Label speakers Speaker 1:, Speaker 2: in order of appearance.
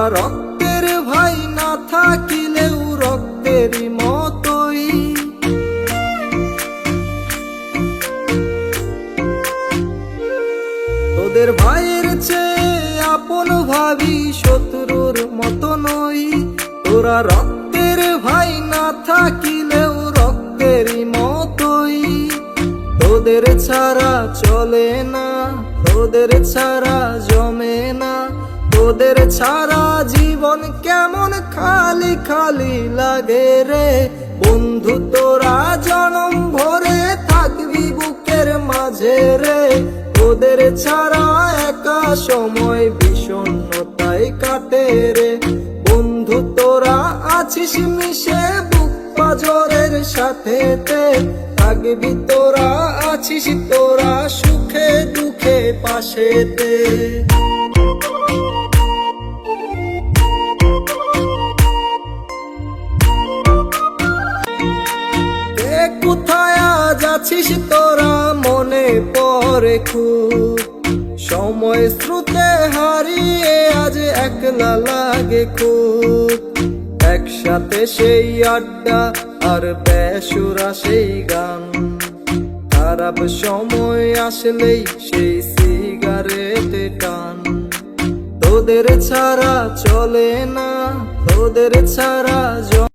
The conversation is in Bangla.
Speaker 1: তোরা রক্তের ভাই না থাকিলেও রক্তেরই মতোই। তোদের ভাইয়ের চেয়ে আপন ভাবি শত্রুর মতো নই। তোরা রক্তের ভাই না থাকিলেও রক্তেরই মতোই। তোদের ছাড়া চলে না, তোদের ছাড়া জমে না, তোদের ছাড়া জীবন কেমন খালি খালি লাগে রে। বন্ধু তোরা জনম ভরে থাকবি বুকের মাঝে রে। তোদের ছাড়া একা সময় বিষণ্ণতায় কাটে রে। বন্ধু তোরা আছিস মিশে বুক পাজরের সাথেতে, থাকবি তোরা আছিস তোরা সুখে দুঃখে পাশেতে। কে কোথায় আজ আছিস তোরা মনে পড়ে খুব, সময় স্রোতে হারিয়ে আজ একলা লাগে খুব। একসাথে সেই আড্ডা আর বেসুরা সেই গান, খারাপ সময় আসলেই সেই সিগারেটে টান। তোদের ছাড়া চলে না, তোদের ছাড়া